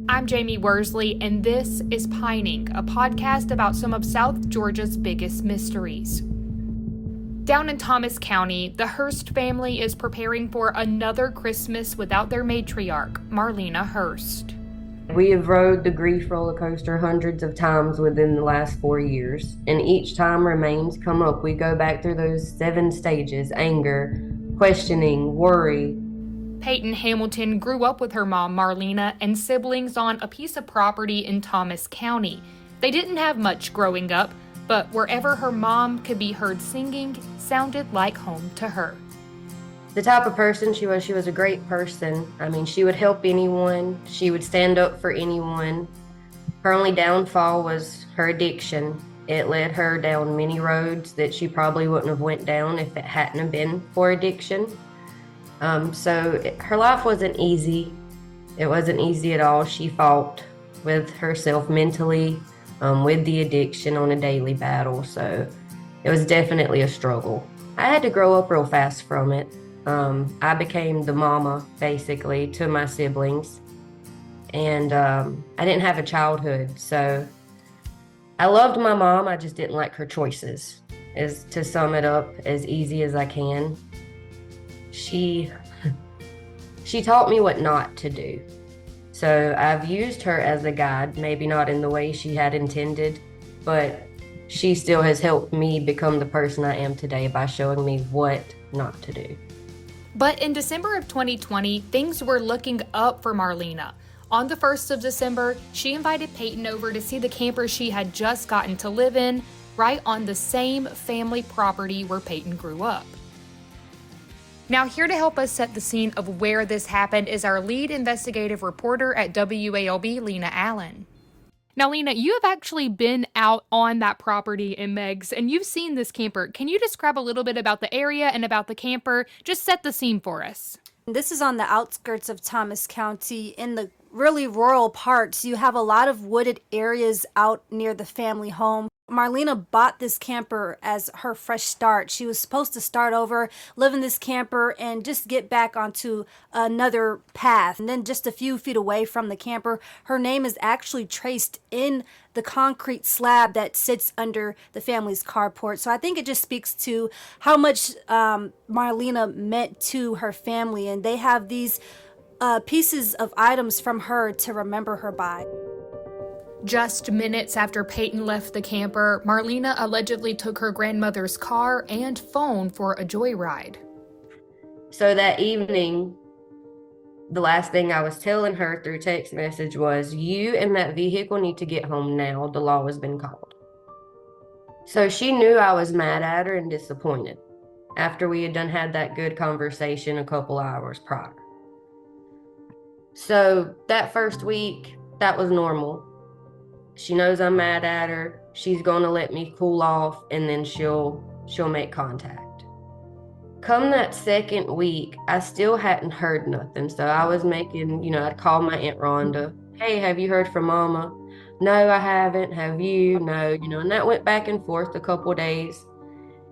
I'm Jamie Worsley, and this is Pining, a podcast about some of South Georgia's biggest mysteries. Down in Thomas County, the Hurst family is preparing for another Christmas without their matriarch, Marlena Hurst. We have rode the grief roller coaster hundreds of times within the last 4 years, and each time remains come up. We go back through those 7 stages: anger, questioning, worry. Peyton Hamilton grew up with her mom, Marlena, and siblings on a piece of property in Thomas County. They didn't have much growing up, but wherever her mom could be heard singing sounded like home to her. The type of person she was a great person. I mean, she would help anyone. She would stand up for anyone. Her only downfall was her addiction. It led her down many roads that she probably wouldn't have went down if it hadn't have been for addiction. Her life wasn't easy. It wasn't easy at all. She fought with herself mentally, with the addiction on a daily battle. So it was definitely a struggle. I had to grow up real fast from it. I became the mama, basically, to my siblings. And I didn't have a childhood. So I loved my mom. I just didn't like her choices, is to sum it up as easy as I can. She taught me what not to do. So I've used her as a guide, maybe not in the way she had intended, but she still has helped me become the person I am today by showing me what not to do. But in December of 2020, things were looking up for Marlena. On the 1st of December, she invited Peyton over to see the camper she had just gotten to live in, right on the same family property where Peyton grew up. Now, here to help us set the scene of where this happened is our lead investigative reporter at WALB, Lena Allen. Now, Lena, you have actually been out on that property in Meigs, and you've seen this camper. Can you describe a little bit about the area and about the camper? Just set the scene for us. This is on the outskirts of Thomas County in the really rural parts. You have a lot of wooded areas out near the family home. Marlena bought this camper as her fresh start. She was supposed to start over, live in this camper, and just get back onto another path. And then just a few feet away from the camper, her name is actually traced in the concrete slab that sits under the family's carport. So I think it just speaks to how much Marlena meant to her family. And they have these pieces of items from her to remember her by. Just minutes after Peyton left the camper, Marlena allegedly took her grandmother's car and phone for a joyride. So that evening, the last thing I was telling her through text message was, you and that vehicle need to get home now. The law has been called. So she knew I was mad at her and disappointed after we had had that good conversation a couple hours prior. So that first week, that was normal. She knows I'm mad at her. She's going to let me cool off, and then she'll make contact. Come that second week, I still hadn't heard nothing. So I was I'd call my Aunt Rhonda. Hey, have you heard from Mama? No, I haven't. Have you? No, and that went back and forth a couple days.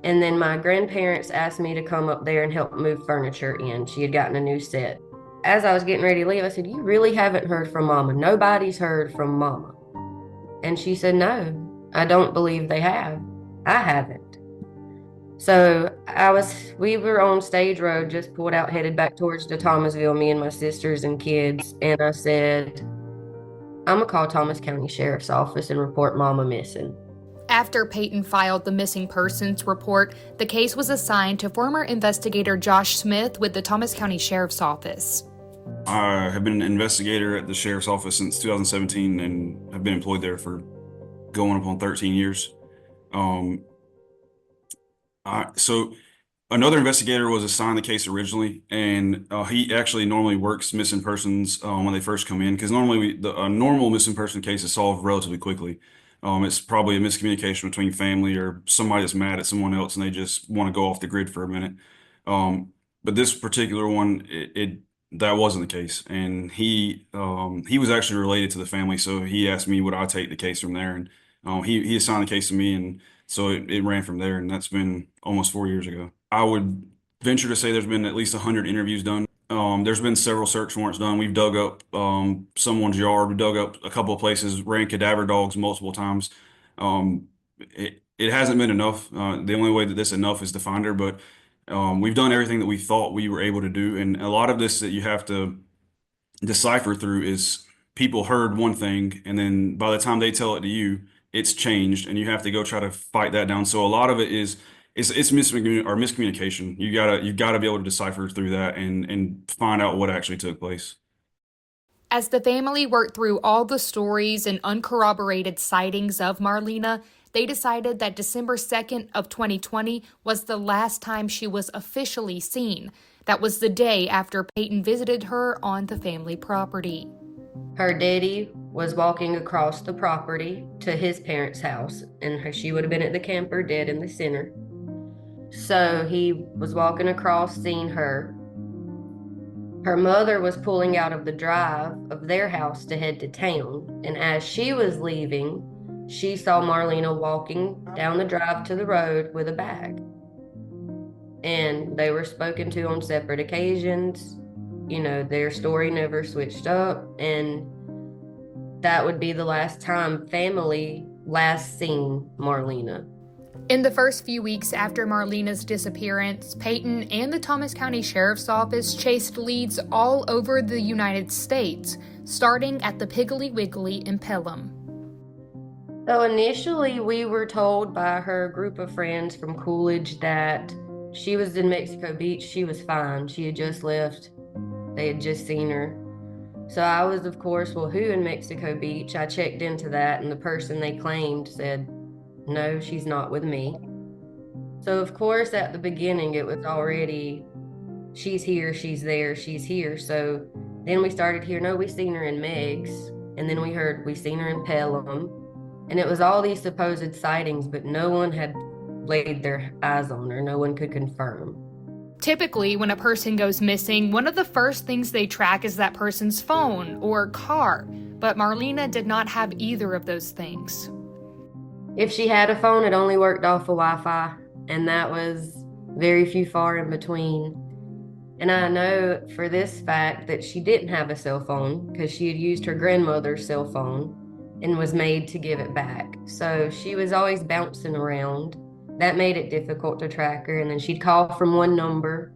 And then my grandparents asked me to come up there and help move furniture in. She had gotten a new set. As I was getting ready to leave, I said, you really haven't heard from Mama? Nobody's heard from Mama. And she said, no, I don't believe they have. I haven't. So we were on Stage Road, just pulled out, headed back towards the Thomasville, me and my sisters and kids. And I said, I'm gonna call Thomas County Sheriff's Office and report Mama missing. After Peyton filed the missing persons report, the case was assigned to former investigator Josh Smith with the Thomas County Sheriff's Office. I have been an investigator at the Sheriff's Office since 2017 and have been employed there for going up on 13 years. So another investigator was assigned the case originally, and he actually normally works missing persons when they first come in, because normally a normal missing person case is solved relatively quickly. It's probably a miscommunication between family or somebody that's mad at someone else and they just want to go off the grid for a minute. But this particular one, that wasn't the case, and he was actually related to the family, so he asked me would I take the case from there, and he assigned the case to me, and so it ran from there, and that's been almost 4 years ago. I would venture to say there's been at least 100 interviews done. There's been several search warrants done. We've dug up someone's yard. We dug up a couple of places, ran cadaver dogs multiple times. It hasn't been enough. The only way that this enough is to find her, but we've done everything that we thought we were able to do. And a lot of this that you have to decipher through is people heard one thing, and then by the time they tell it to you, it's changed, and you have to go try to fight that down. So a lot of it is it's miscommunication. You gotta be able to decipher through that and find out what actually took place. As the family worked through all the stories and uncorroborated sightings of Marlena, they decided that December 2nd of 2020 was the last time she was officially seen. That was the day after Peyton visited her on the family property. Her daddy was walking across the property to his parents' house, and she would have been at the camper dead in the center. So he was walking across, seeing her. Her mother was pulling out of the drive of their house to head to town, and as she was leaving, she saw Marlena walking down the drive to the road with a bag. And they were spoken to on separate occasions. You know, their story never switched up, and that would be the last time family last seen Marlena. In the first few weeks after Marlena's disappearance, Peyton and the Thomas County Sheriff's Office chased leads all over the United States, starting at the Piggly Wiggly in Pelham. So initially, we were told by her group of friends from Coolidge that she was in Mexico Beach. She was fine. She had just left. They had just seen her. So I was, of course, well, who in Mexico Beach? I checked into that, and the person they claimed said, no, she's not with me. So, of course, at the beginning, it was already, she's here, she's there, she's here. So then we started hearing, no, we seen her in Meigs. And then we heard, we seen her in Pelham. And it was all these supposed sightings, but no one had laid their eyes on her. No one could confirm. Typically, when a person goes missing, one of the first things they track is that person's phone or car. But Marlena did not have either of those things. If she had a phone, it only worked off of Wi-Fi, and that was very few far in between. And I know for this fact that she didn't have a cell phone because she had used her grandmother's cell phone and was made to give it back. So she was always bouncing around. That made it difficult to track her. And then she'd call from one number.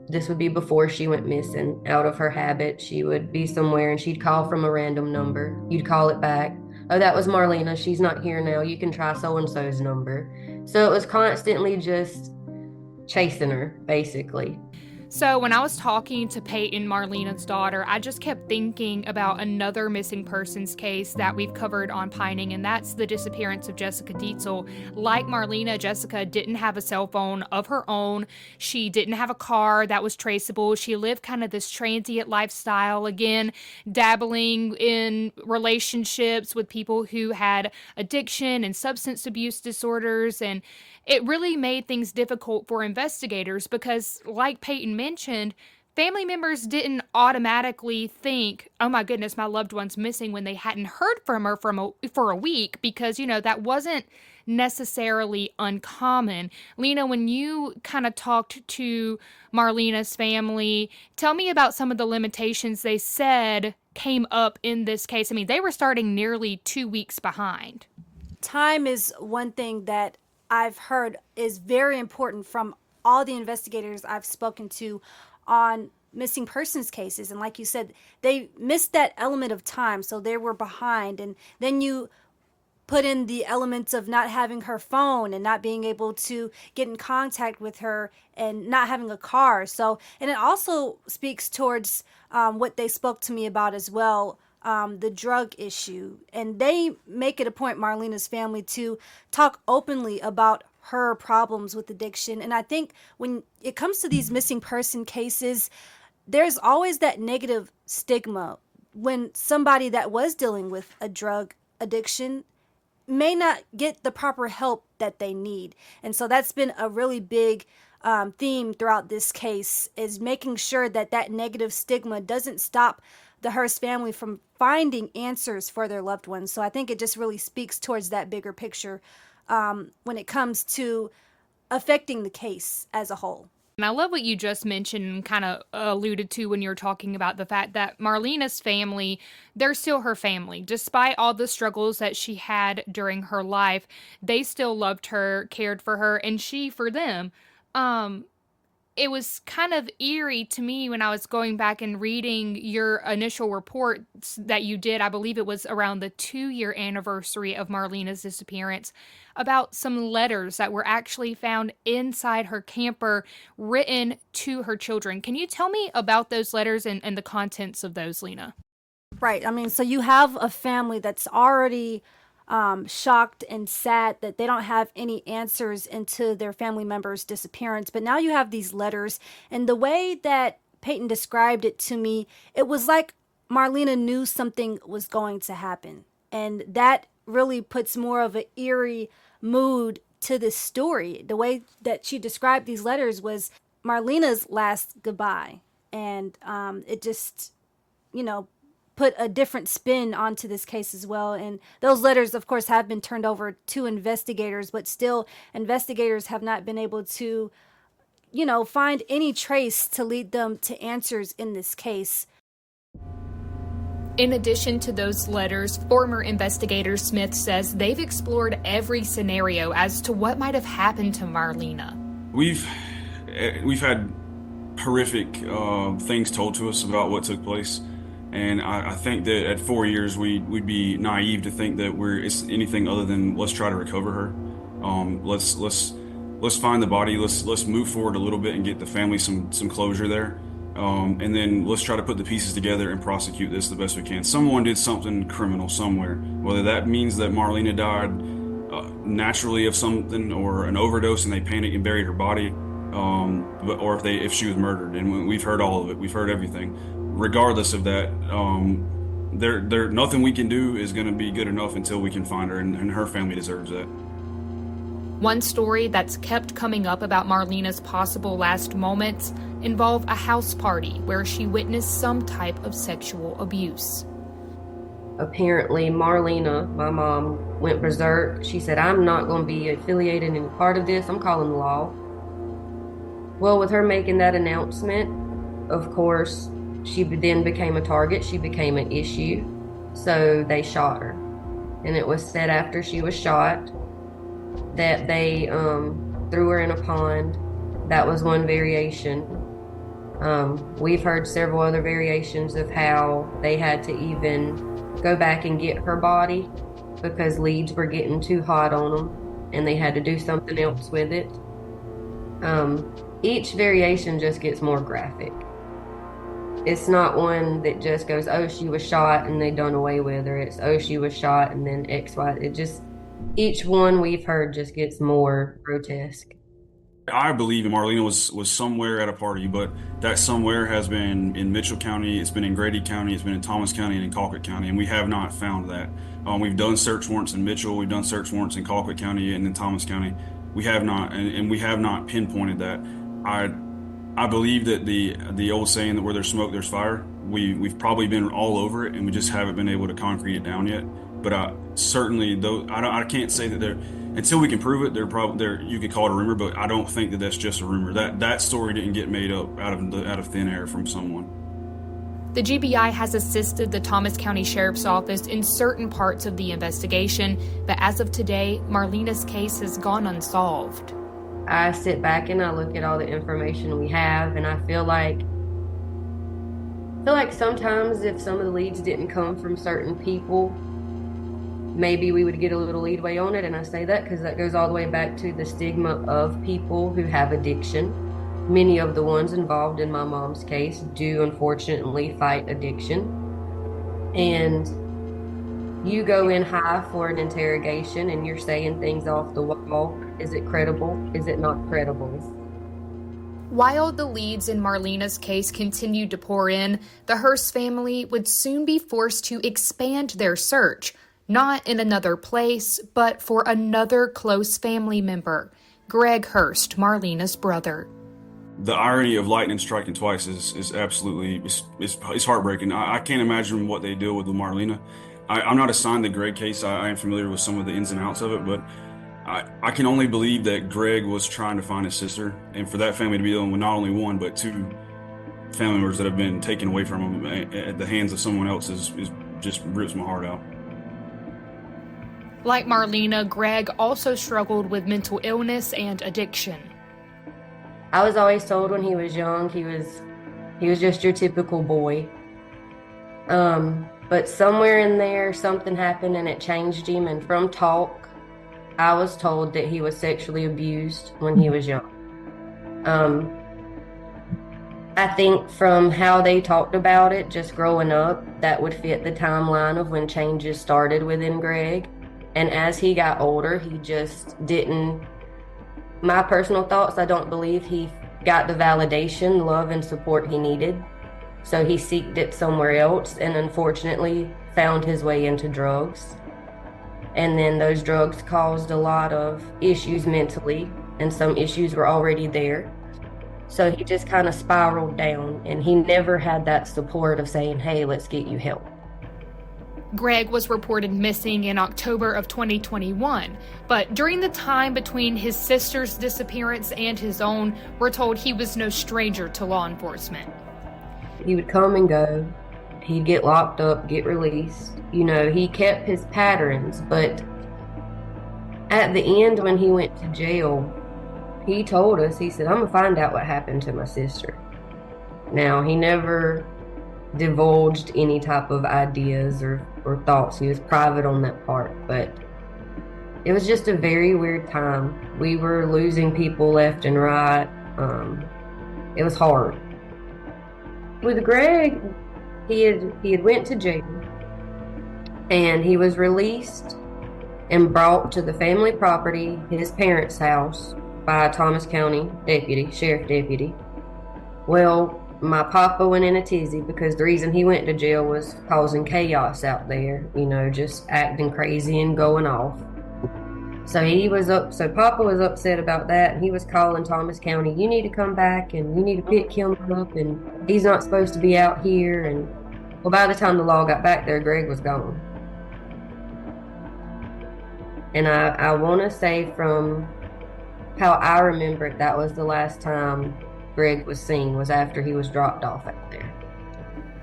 This would be before she went missing. Out of her habit, she would be somewhere and she'd call from a random number. You'd call it back. Oh, that was Marlena. She's not here now. You can try so-and-so's number. So it was constantly just chasing her, basically. So when I was talking to Peyton, Marlena's daughter, I just kept thinking about another missing persons case that we've covered on Pining, and that's the disappearance of Jessica Dietzel. Like Marlena, Jessica didn't have a cell phone of her own. She didn't have a car that was traceable. She lived kind of this transient lifestyle, again, dabbling in relationships with people who had addiction and substance abuse disorders, and it really made things difficult for investigators because, like Peyton mentioned, family members didn't automatically think, oh my goodness, my loved one's missing when they hadn't heard from her for a week because, you know, that wasn't necessarily uncommon. Lena, when you kind of talked to Marlena's family, tell me about some of the limitations they said came up in this case. I mean, they were starting nearly 2 weeks behind. Time is one thing that I've heard is very important from all the investigators I've spoken to on missing persons cases. And like you said, they missed that element of time, so they were behind. And then you put in the elements of not having her phone and not being able to get in contact with her and not having a car. So, and it also speaks towards what they spoke to me about as well, the drug issue. And they make it a point, Marlena's family, to talk openly about her problems with addiction. And I think when it comes to these missing person cases, there's always that negative stigma when somebody that was dealing with a drug addiction may not get the proper help that they need. And so that's been a really big theme throughout this case, is making sure that that negative stigma doesn't stop the Hurst family from finding answers for their loved ones. So I think it just really speaks towards that bigger picture when it comes to affecting the case as a whole. And I love what you just mentioned and kind of alluded to when you're talking about the fact that Marlena's family, they're still her family. Despite all the struggles that she had during her life, they still loved her, cared for her, and she for them. Um, it was kind of eerie to me when I was going back and reading your initial reports that you did. I believe it was around the 2-year anniversary of Marlena's disappearance, about some letters that were actually found inside her camper written to her children. Can you tell me about those letters and the contents of those, Lena? Right. I mean, so you have a family that's already shocked and sad that they don't have any answers into their family member's disappearance. But now you have these letters, and the way that Peyton described it to me, it was like Marlena knew something was going to happen. And that really puts more of an eerie mood to this story. The way that she described these letters was Marlena's last goodbye. And it just, put a different spin onto this case as well. And those letters, of course, have been turned over to investigators, but still investigators have not been able to, find any trace to lead them to answers in this case. In addition to those letters, former investigator Smith says they've explored every scenario as to what might have happened to Marlena. We've had horrific things told to us about what took place. And I think that at 4 years, we'd be naive to think that it's anything other than let's try to recover her. Let's find the body. Let's move forward a little bit and get the family some closure there. And then let's try to put the pieces together and prosecute this the best we can. Someone did something criminal somewhere, whether that means that Marlena died naturally of something or an overdose and they panicked and buried her body, or if she was murdered. And we've heard all of it. We've heard everything. Regardless of that, there nothing we can do is going to be good enough until we can find her, and her family deserves that. One story that's kept coming up about Marlena's possible last moments involve a house party where she witnessed some type of sexual abuse. Apparently, Marlena, my mom, went berserk. She said, "I'm not going to be affiliated in part of this. I'm calling the law." Well, with her making that announcement, of course, she then became a target. She became an issue. So they shot her. And it was said after she was shot that they threw her in a pond. That was one variation. We've heard several other variations of how they had to even go back and get her body because leads were getting too hot on them and they had to do something else with it. Each variation just gets more graphic. It's not one that just goes, "Oh, she was shot," and they done away with her. It's, "Oh, she was shot," and then X, Y. It just, each one we've heard just gets more grotesque. I believe Marlena was somewhere at a party, but that somewhere has been in Mitchell County, it's been in Grady County, it's been in Thomas County, and in Colquitt County, and we have not found that. We've done search warrants in Mitchell, we've done search warrants in Colquitt County and in Thomas County. We have not, and we have not pinpointed that. I believe that the old saying that where there's smoke, there's fire, we've probably been all over it, and we just haven't been able to concrete it down yet. But certainly, though, I can't say that until we can prove it, you could call it a rumor, but I don't think that that's just a rumor. That story didn't get made up out of thin air from someone. The GBI has assisted the Thomas County Sheriff's Office in certain parts of the investigation, but as of today, Marlena's case has gone unsolved. I sit back and I look at all the information we have, and I feel like sometimes if some of the leads didn't come from certain people, maybe we would get a little leadway on it. And I say that because that goes all the way back to the stigma of people who have addiction. Many of the ones involved in my mom's case do unfortunately fight addiction. And you go in high for an interrogation and you're saying things off the wall. Is it credible? Is it not credible? While the leads in Marlena's case continued to pour in, the Hurst family would soon be forced to expand their search, not in another place, but for another close family member, Greg Hurst, Marlena's brother. The irony of lightning striking twice is absolutely it's heartbreaking. I can't imagine what they deal with Marlena. I'm not assigned the Greg case. I am familiar with some of the ins and outs of it, but I can only believe that Greg was trying to find his sister, and for that family to be dealing with not only one but two family members that have been taken away from him at the hands of someone else is just rips my heart out. Like Marlena, Greg also struggled with mental illness and addiction. I was always told when he was young, he was just your typical boy. But somewhere in there, something happened and it changed him. And from talk, I was told that he was sexually abused when he was young. I think from how they talked about it, just growing up, that would fit the timeline of when changes started within Greg. And as he got older, he just didn't, my personal thoughts, I don't believe he got the validation, love, and support he needed. So he sought it somewhere else and unfortunately found his way into drugs. And then those drugs caused a lot of issues mentally, and some issues were already there. So he just kind of spiraled down, and he never had that support of saying, hey, let's get you help. Greg was reported missing in October of 2021, but during the time between his sister's disappearance and his own, we're told he was no stranger to law enforcement. He would come and go. He'd get locked up, get released. You know, he kept his patterns, but at the end when he went to jail, he told us, he said, I'm going to find out what happened to my sister. Now, he never divulged any type of ideas or thoughts. He was private on that part, but it was just a very weird time. We were losing people left and right. It was hard. With Greg, he had went to jail, and he was released and brought to the family property, his parents' house, by a Thomas County sheriff deputy. Well, my papa went in a tizzy because the reason he went to jail was causing chaos out there, you know, just acting crazy and going off. So Papa was upset about that, and he was calling Thomas County, you need to come back and you need to pick him up, and he's not supposed to be out here. And well, by the time the law got back there, Greg was gone. And I want to say from how I remember it, that was the last time Greg was seen, was after he was dropped off out there.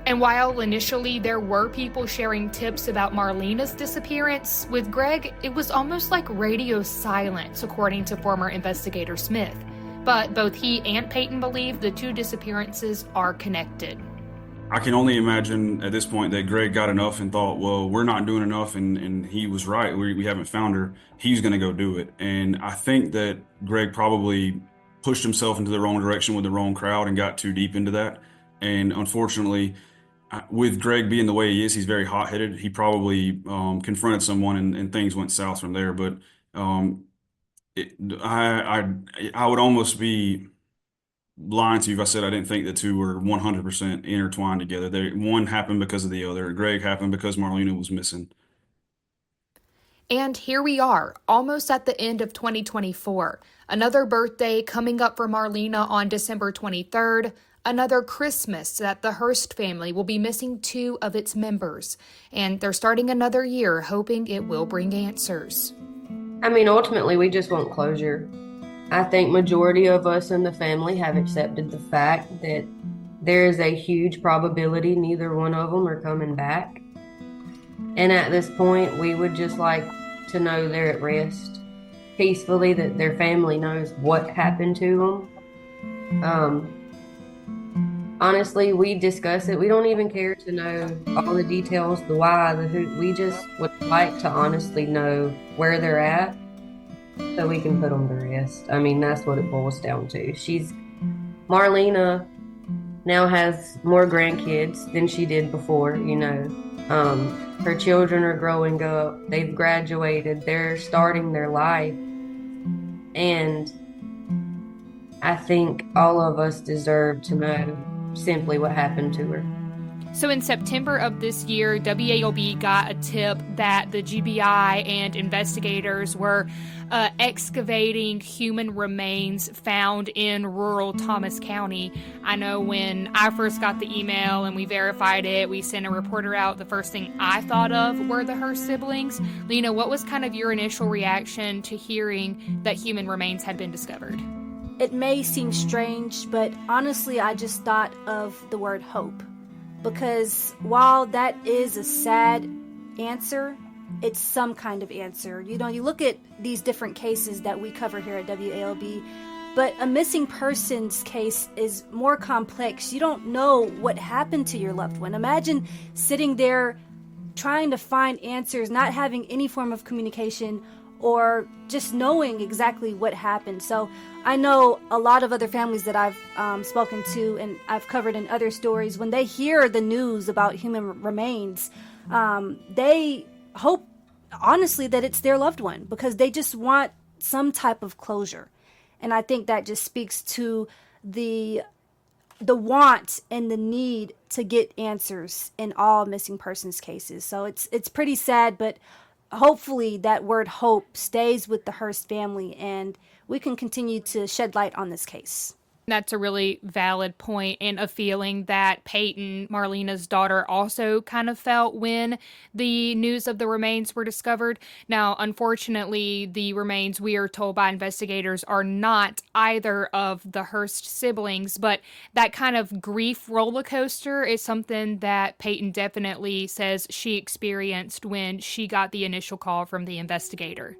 And while initially there were people sharing tips about Marlena's disappearance, with Greg, it was almost like radio silence, according to former investigator Smith. But both he and Peyton believe the two disappearances are connected. I can only imagine at this point that Greg got enough and thought, well, we're not doing enough, and he was right. We haven't found her. He's going to go do it. And I think that Greg probably pushed himself into the wrong direction with the wrong crowd and got too deep into that. And unfortunately, with Greg being the way he is, he's very hot-headed. He probably confronted someone and things went south from there. But I would almost be lying to you if I said I didn't think the two were 100% intertwined together. One happened because of the other. Greg happened because Marlena was missing. And here we are, almost at the end of 2024. Another birthday coming up for Marlena on December 23rd. Another Christmas that the Hurst family will be missing two of its members. And they're starting another year hoping it will bring answers. I mean, ultimately, we just want closure. I think majority of us in the family have accepted the fact that there is a huge probability neither one of them are coming back. And at this point, we would just like to know they're at rest peacefully, that their family knows what happened to them. Honestly, we discuss it. We don't even care to know all the details, the why, the who. We just would like to honestly know where they're at so we can put them to rest. I mean, that's what it boils down to. Marlena now has more grandkids than she did before, you know. Her children are growing up. They've graduated. They're starting their life. And I think all of us deserve to know simply what happened to her. So in September of this year, WALB got a tip that the GBI and investigators were excavating human remains found in rural Thomas County. I know when I first got the email and we verified it, we sent a reporter out. The first thing I thought of were the Hurst siblings. Lena, what was kind of your initial reaction to hearing that human remains had been discovered? It may seem strange, but honestly, I just thought of the word hope. Because while that is a sad answer, it's some kind of answer. You know, you look at these different cases that we cover here at WALB, but a missing persons case is more complex. You don't know what happened to your loved one. Imagine sitting there trying to find answers, not having any form of communication, or just knowing exactly what happened. So I know a lot of other families that I've spoken to and I've covered in other stories, when they hear the news about human remains, they hope, honestly, that it's their loved one, because they just want some type of closure. And I think that just speaks to the want and the need to get answers in all missing persons cases. So it's pretty sad, but hopefully that word hope stays with the Hurst family and we can continue to shed light on this case. That's a really valid point, and a feeling that Peyton, Marlena's daughter, also kind of felt when the news of the remains were discovered. Now, unfortunately, the remains, we are told by investigators, are not either of the Hurst siblings, but that kind of grief roller coaster is something that Peyton definitely says she experienced when she got the initial call from the investigator.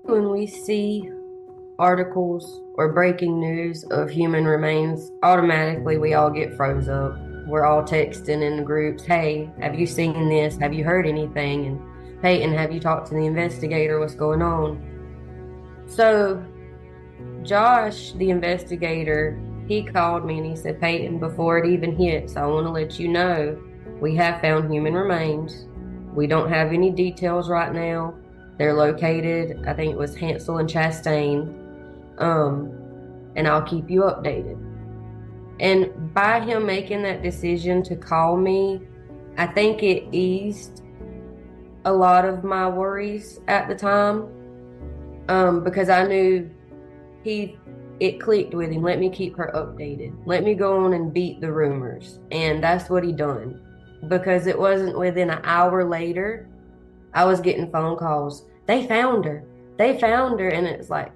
When we see articles or breaking news of human remains, automatically we all get froze up. We're all texting in the groups, hey, have you seen this? Have you heard anything? And Peyton, have you talked to the investigator? What's going on? So Josh, the investigator, he called me and he said, Peyton, before it even hits, I want to let you know we have found human remains. We don't have any details right now. They're located, I think it was Hansel and Chastain. And I'll keep you updated. And by him making that decision to call me, I think it eased a lot of my worries at the time, because I knew it clicked with him. Let me keep her updated. Let me go on and beat the rumors. And that's what he done. Because it wasn't within an hour later, I was getting phone calls. They found her. They found her. And it's like,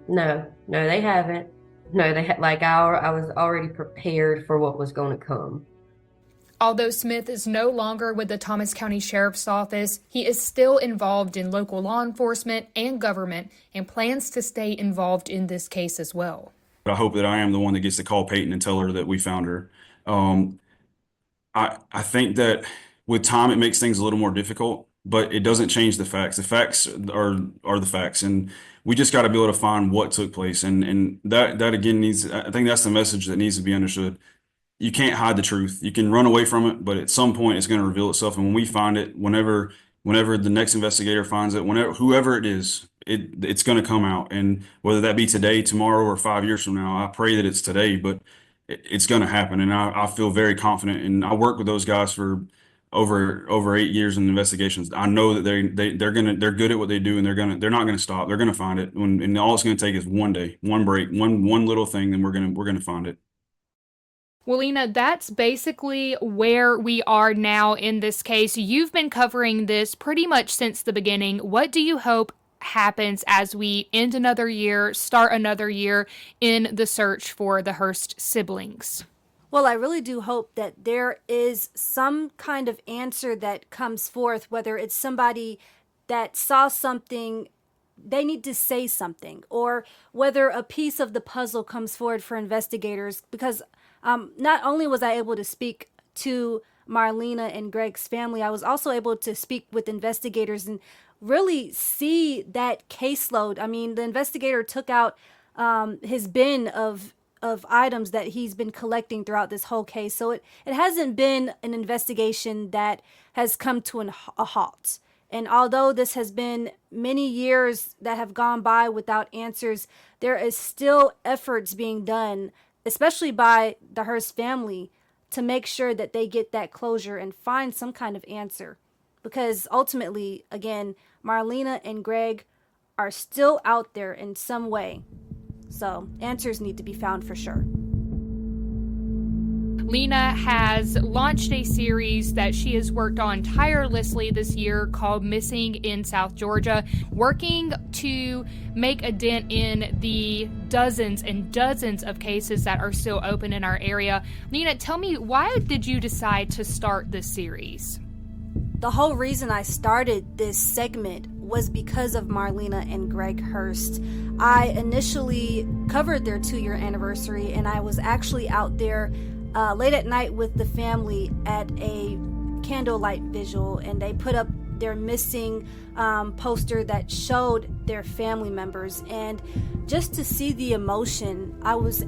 no, they haven't. No, they I was already prepared for what was going to come. Although Smith is no longer with the Thomas County Sheriff's Office, he is still involved in local law enforcement and government and plans to stay involved in this case as well. I hope that I am the one that gets to call Peyton and tell her that we found her. I think that with time it makes things a little more difficult, but it doesn't change the facts. The facts are the facts, and we just got to be able to find what took place. And that again I think that's the message that needs to be understood. You can't hide the truth. You can run away from it, but at some point it's going to reveal itself. And when we find it, whenever the next investigator finds it, whoever it is, it's going to come out. And whether that be today, tomorrow, or 5 years from now, I pray that it's today, but it's going to happen. And I feel very confident. And I work with those guys for over 8 years in investigations. I know that they're good at what they do, and they're not gonna stop. They're gonna find it. And all it's gonna take is one day, one break, one little thing, and we're gonna find it. Well, Lena, that's basically where we are now in this case. You've been covering this pretty much since the beginning. What do you hope happens as we end another year, start another year in the search for the Hurst siblings? Well, I really do hope that there is some kind of answer that comes forth, whether it's somebody that saw something, they need to say something, or whether a piece of the puzzle comes forward for investigators, because not only was I able to speak to Marlena and Greg's family, I was also able to speak with investigators and really see that caseload. I mean, the investigator took out his bin of items that he's been collecting throughout this whole case. So it hasn't been an investigation that has come to a halt. And although this has been many years that have gone by without answers, there is still efforts being done, especially by the Hurst family, to make sure that they get that closure and find some kind of answer. Because ultimately, again, Marlena and Greg are still out there in some way. So answers need to be found for sure. Lena has launched a series that she has worked on tirelessly this year called Missing in South Georgia, working to make a dent in the dozens and dozens of cases that are still open in our area. Lena, tell me, why did you decide to start this series? The whole reason I started this segment was because of Marlena and Greg Hurst. I initially covered their 2-year anniversary, and I was actually out there late at night with the family at a candlelight vigil, and they put up their missing poster that showed their family members. And just to see the emotion, I was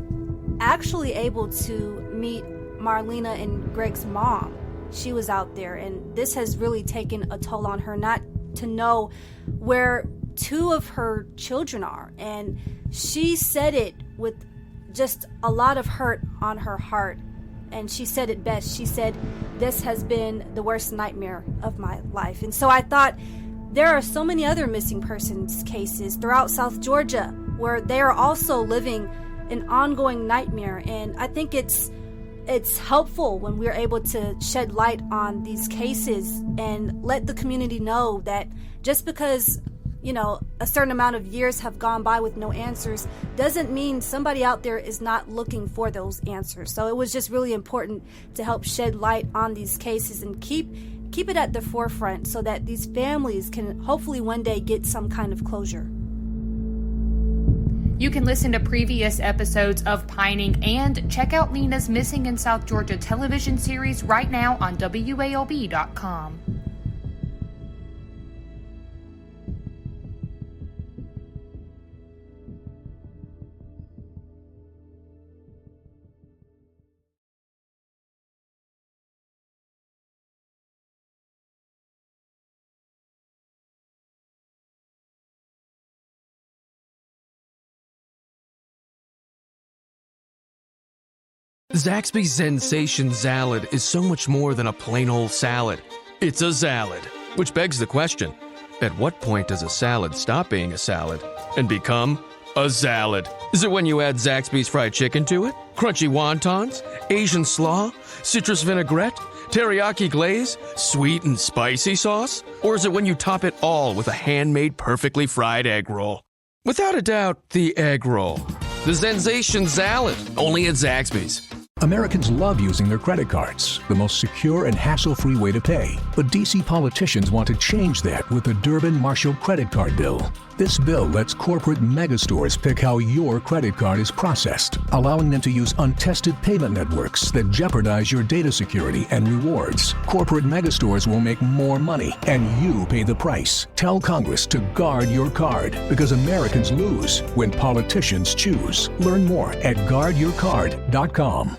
actually able to meet Marlena and Greg's mom. She was out there, and this has really taken a toll on her, not to know where 2 of her children are. And she said it with just a lot of hurt on her heart. And she said it best. She said, "This has been the worst nightmare of my life." And so I thought, there are so many other missing persons cases throughout South Georgia where they are also living an ongoing nightmare. And I think it's helpful when we're able to shed light on these cases and let the community know that just because, a certain amount of years have gone by with no answers doesn't mean somebody out there is not looking for those answers. So it was just really important to help shed light on these cases and keep it at the forefront so that these families can hopefully one day get some kind of closure. You can listen to previous episodes of Pining and check out Lena's Missing in South Georgia television series right now on WALB.com. Zaxby's Sensation Salad is so much more than a plain old salad. It's a salad, which begs the question, at what point does a salad stop being a salad and become a salad? Is it when you add Zaxby's fried chicken to it? Crunchy wontons? Asian slaw? Citrus vinaigrette? Teriyaki glaze? Sweet and spicy sauce? Or is it when you top it all with a handmade perfectly fried egg roll? Without a doubt, the egg roll. The Sensation Salad, only at Zaxby's. Americans love using their credit cards, the most secure and hassle-free way to pay. But D.C. politicians want to change that with the Durbin-Marshall credit card bill. This bill lets corporate megastores pick how your credit card is processed, allowing them to use untested payment networks that jeopardize your data security and rewards. Corporate megastores will make more money, and you pay the price. Tell Congress to guard your card, because Americans lose when politicians choose. Learn more at guardyourcard.com.